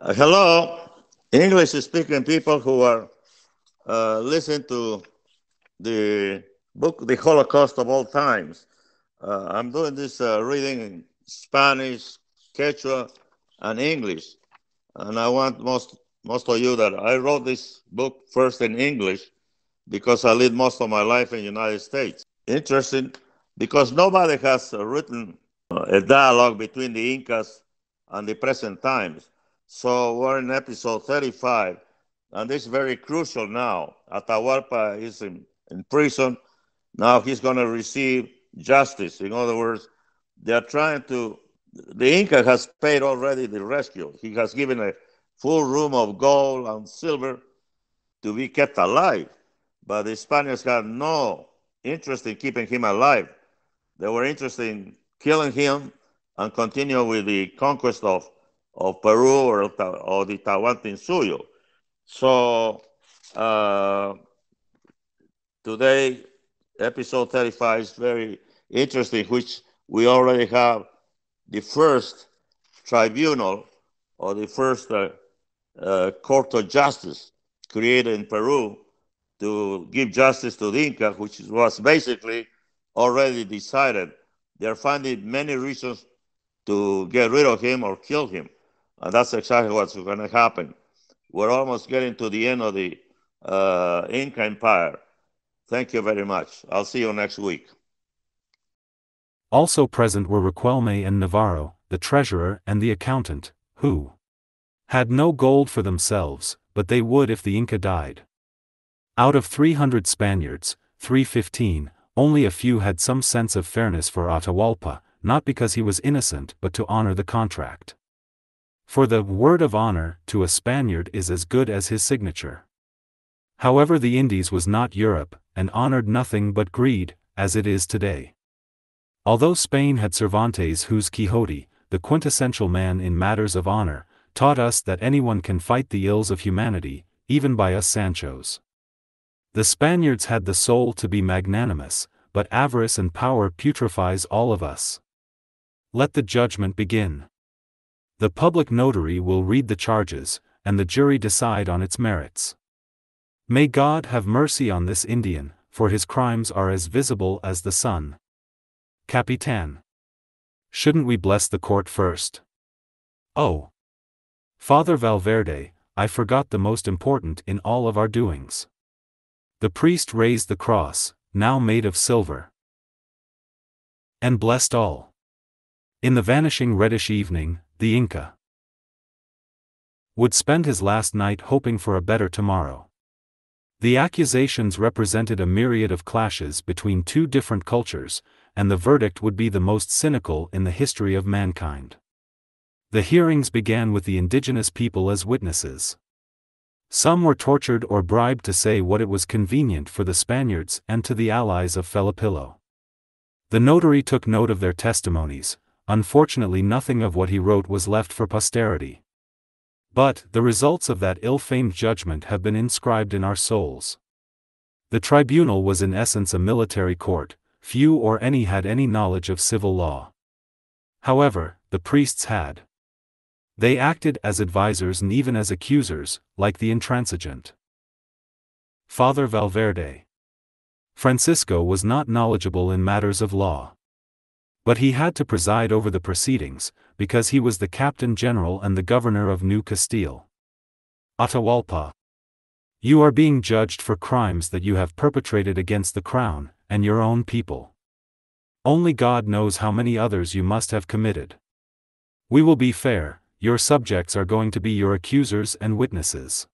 Hello, English speaking people who are listening to the book, The Holocaust of All Times. I'm doing this reading in Spanish, Quechua, and English. And I want most of you that I wrote this book first in English because I lived most of my life in the United States. Interesting because nobody has written a dialogue between the Incas and the present times. So we're in episode 35, and this is very crucial now. Atahualpa is in prison. Now he's going to receive justice. In other words, they're trying to, the Inca has paid already the rescue. He has given a full room of gold and silver to be kept alive. But the Spaniards had no interest in keeping him alive. They were interested in killing him and continue with the conquest of Peru or the Tahuantinsuyo. So uh, today, episode 35 is very interesting, which we already have the first tribunal or the first court of justice created in Peru to give justice to the Inca, which was basically already decided. They're finding many reasons to get rid of him or kill him. And that's exactly what's going to happen. We're almost getting to the end of the Inca Empire. Thank you very much. I'll see you next week. Also present were Riquelme and Navarro, the treasurer and the accountant, who had no gold for themselves, but they would if the Inca died. Out of 300 Spaniards, 315, only a few had some sense of fairness for Atahualpa, not because he was innocent but to honor the contract. For the word of honor to a Spaniard is as good as his signature. However, the Indies was not Europe, and honored nothing but greed, as it is today. Although Spain had Cervantes, whose Quixote, the quintessential man in matters of honor, taught us that anyone can fight the ills of humanity, even by us Sanchos. The Spaniards had the soul to be magnanimous, but avarice and power putrefies all of us. Let the judgment begin. The public notary will read the charges, and the jury decide on its merits. May God have mercy on this Indian, for his crimes are as visible as the sun. Capitan. Shouldn't we bless the court first? Oh, Father Valverde, I forgot the most important in all of our doings. The priest raised the cross, now made of silver, and blessed all. In the vanishing reddish evening, the Inca would spend his last night hoping for a better tomorrow. The accusations represented a myriad of clashes between two different cultures, and the verdict would be the most cynical in the history of mankind. The hearings began with the indigenous people as witnesses. Some were tortured or bribed to say what it was convenient for the Spaniards and to the allies of Felipillo. The notary took note of their testimonies. Unfortunately, nothing of what he wrote was left for posterity. But the results of that ill-famed judgment have been inscribed in our souls. The tribunal was in essence a military court. Few or any had any knowledge of civil law. However, the priests had. They acted as advisors and even as accusers, like the intransigent Father Valverde. Francisco was not knowledgeable in matters of law. But he had to preside over the proceedings, because he was the captain general and the governor of New Castile. Atahualpa. You are being judged for crimes that you have perpetrated against the crown, and your own people. Only God knows how many others you must have committed. We will be fair, your subjects are going to be your accusers and witnesses.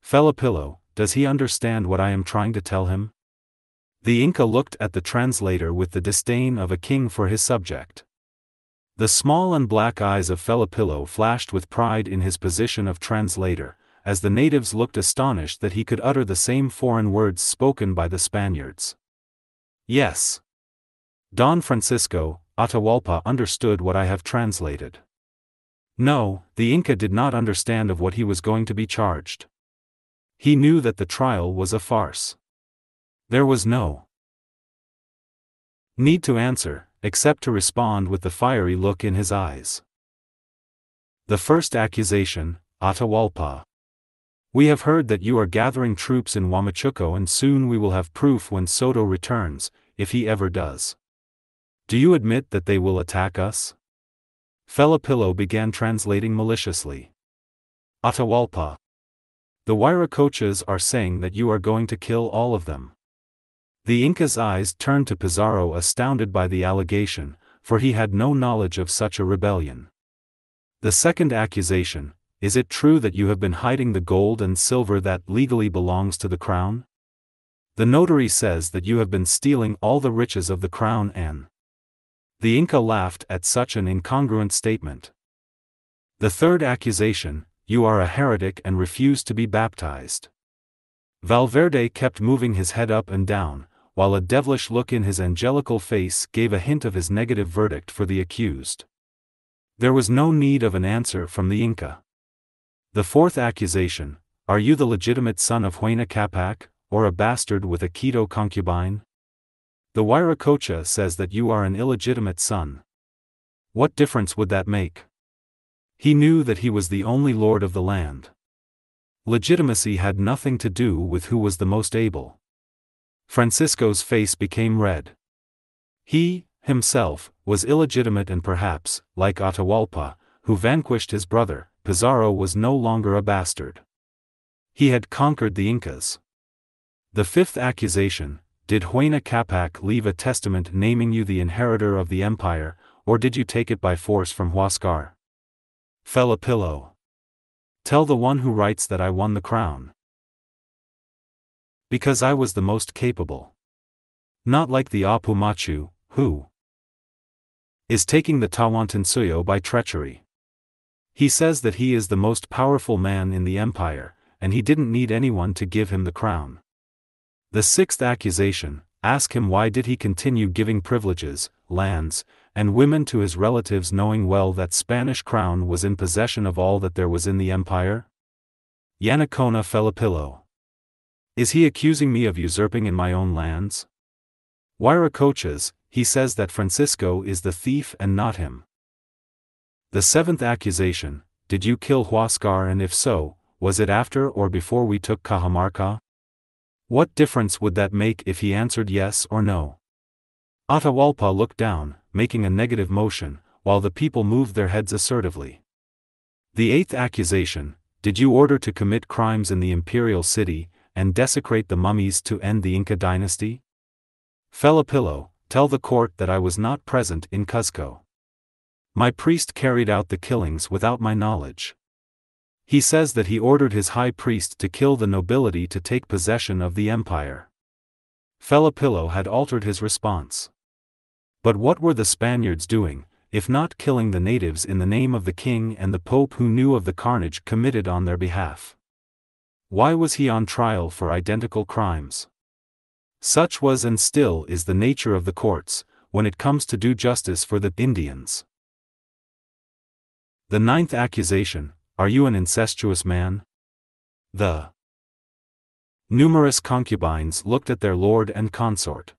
Felipillo, does he understand what I am trying to tell him? The Inca looked at the translator with the disdain of a king for his subject. The small and black eyes of Felipillo flashed with pride in his position of translator, as the natives looked astonished that he could utter the same foreign words spoken by the Spaniards. Yes. Don Francisco, Atahualpa understood what I have translated. No, the Inca did not understand of what he was going to be charged. He knew that the trial was a farce. There was no need to answer, except to respond with the fiery look in his eyes. The first accusation, Atahualpa. We have heard that you are gathering troops in Huamachuco, and soon we will have proof when Soto returns, if he ever does. Do you admit that they will attack us? Felipillo began translating maliciously. Atahualpa. The Huayracochas are saying that you are going to kill all of them. The Inca's eyes turned to Pizarro, astounded by the allegation, for he had no knowledge of such a rebellion. The second accusation, is it true that you have been hiding the gold and silver that legally belongs to the crown? The notary says that you have been stealing all the riches of the crown and... The Inca laughed at such an incongruent statement. The third accusation, you are a heretic and refuse to be baptized. Valverde kept moving his head up and down, while a devilish look in his angelical face gave a hint of his negative verdict for the accused. There was no need of an answer from the Inca. The fourth accusation, are you the legitimate son of Huayna Capac, or a bastard with a Quito concubine? The Huayracocha says that you are an illegitimate son. What difference would that make? He knew that he was the only lord of the land. Legitimacy had nothing to do with who was the most able. Francisco's face became red. He, himself, was illegitimate, and perhaps, like Atahualpa, who vanquished his brother, Pizarro was no longer a bastard. He had conquered the Incas. The fifth accusation, did Huayna Capac leave a testament naming you the inheritor of the empire, or did you take it by force from Huáscar? Felipillo. Tell the one who writes that I won the crown. Because I was the most capable. Not like the Apumachu, who is taking the Tawantinsuyo by treachery. He says that he is the most powerful man in the empire, and he didn't need anyone to give him the crown. The sixth accusation, ask him why did he continue giving privileges, lands, and women to his relatives, knowing well that Spanish crown was in possession of all that there was in the empire? Yanacona Felipillo. Is he accusing me of usurping in my own lands? Huayracochas, he says that Francisco is the thief and not him. The seventh accusation, did you kill Huáscar, and if so, was it after or before we took Cajamarca? What difference would that make if he answered yes or no? Atahualpa looked down, making a negative motion, while the people moved their heads assertively. The eighth accusation, did you order to commit crimes in the imperial city, and desecrate the mummies to end the Inca dynasty? Felipillo, tell the court that I was not present in Cuzco. My priest carried out the killings without my knowledge. He says that he ordered his high priest to kill the nobility to take possession of the empire. Felipillo had altered his response. But what were the Spaniards doing, if not killing the natives in the name of the king and the pope who knew of the carnage committed on their behalf? Why was he on trial for identical crimes? Such was and still is the nature of the courts, when it comes to do justice for the Indians. The ninth accusation, are you an incestuous man? The numerous concubines looked at their lord and consort.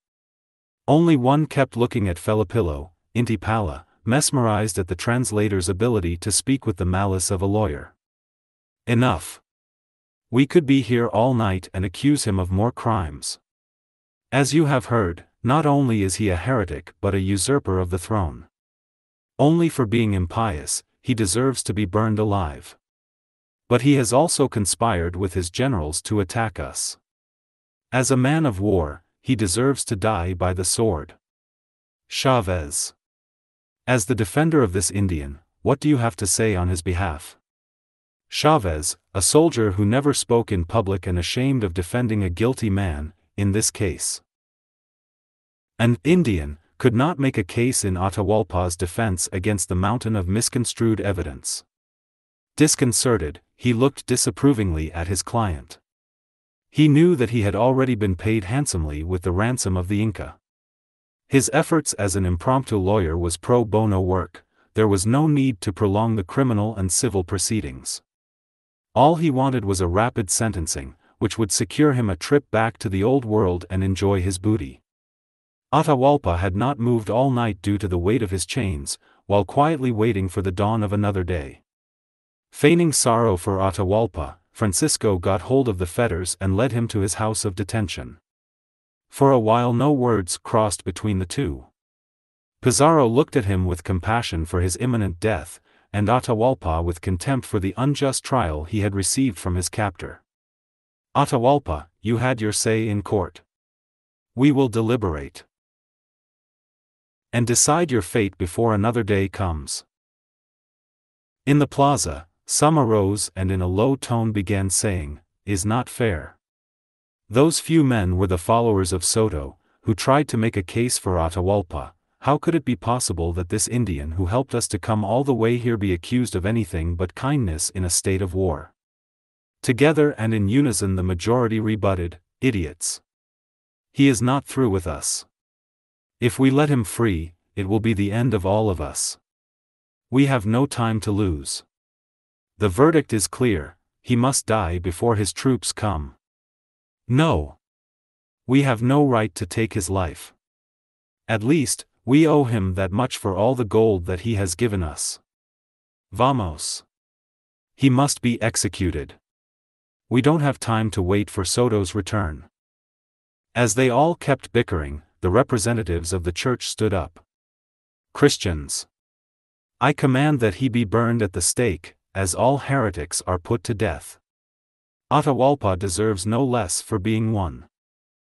Only one kept looking at Felipillo, Intipala, mesmerized at the translator's ability to speak with the malice of a lawyer. Enough. We could be here all night and accuse him of more crimes. As you have heard, not only is he a heretic but a usurper of the throne. Only for being impious, he deserves to be burned alive. But he has also conspired with his generals to attack us. As a man of war, he deserves to die by the sword. Chavez. As the defender of this Indian, what do you have to say on his behalf? Chavez, a soldier who never spoke in public and ashamed of defending a guilty man, in this case. An Indian could not make a case in Atahualpa's defense against the mountain of misconstrued evidence. Disconcerted, he looked disapprovingly at his client. He knew that he had already been paid handsomely with the ransom of the Inca. His efforts as an impromptu lawyer was pro bono work, there was no need to prolong the criminal and civil proceedings. All he wanted was a rapid sentencing, which would secure him a trip back to the old world and enjoy his booty. Atahualpa had not moved all night due to the weight of his chains, while quietly waiting for the dawn of another day. Feigning sorrow for Atahualpa, Francisco got hold of the fetters and led him to his house of detention. For a while no words crossed between the two. Pizarro looked at him with compassion for his imminent death, and Atahualpa with contempt for the unjust trial he had received from his captor. Atahualpa, you had your say in court. We will deliberate and decide your fate before another day comes. In the plaza, some arose and in a low tone began saying, "Is not fair." Those few men were the followers of Soto, who tried to make a case for Atahualpa. How could it be possible that this Indian who helped us to come all the way here be accused of anything but kindness in a state of war? Together and in unison the majority rebutted, "Idiots! He is not through with us. If we let him free, it will be the end of all of us. We have no time to lose. The verdict is clear, he must die before his troops come. No. We have no right to take his life. At least, we owe him that much for all the gold that he has given us. Vamos. He must be executed. We don't have time to wait for Soto's return." As they all kept bickering, the representatives of the church stood up. "Christians, I command that he be burned at the stake, as all heretics are put to death. Atahualpa deserves no less for being one.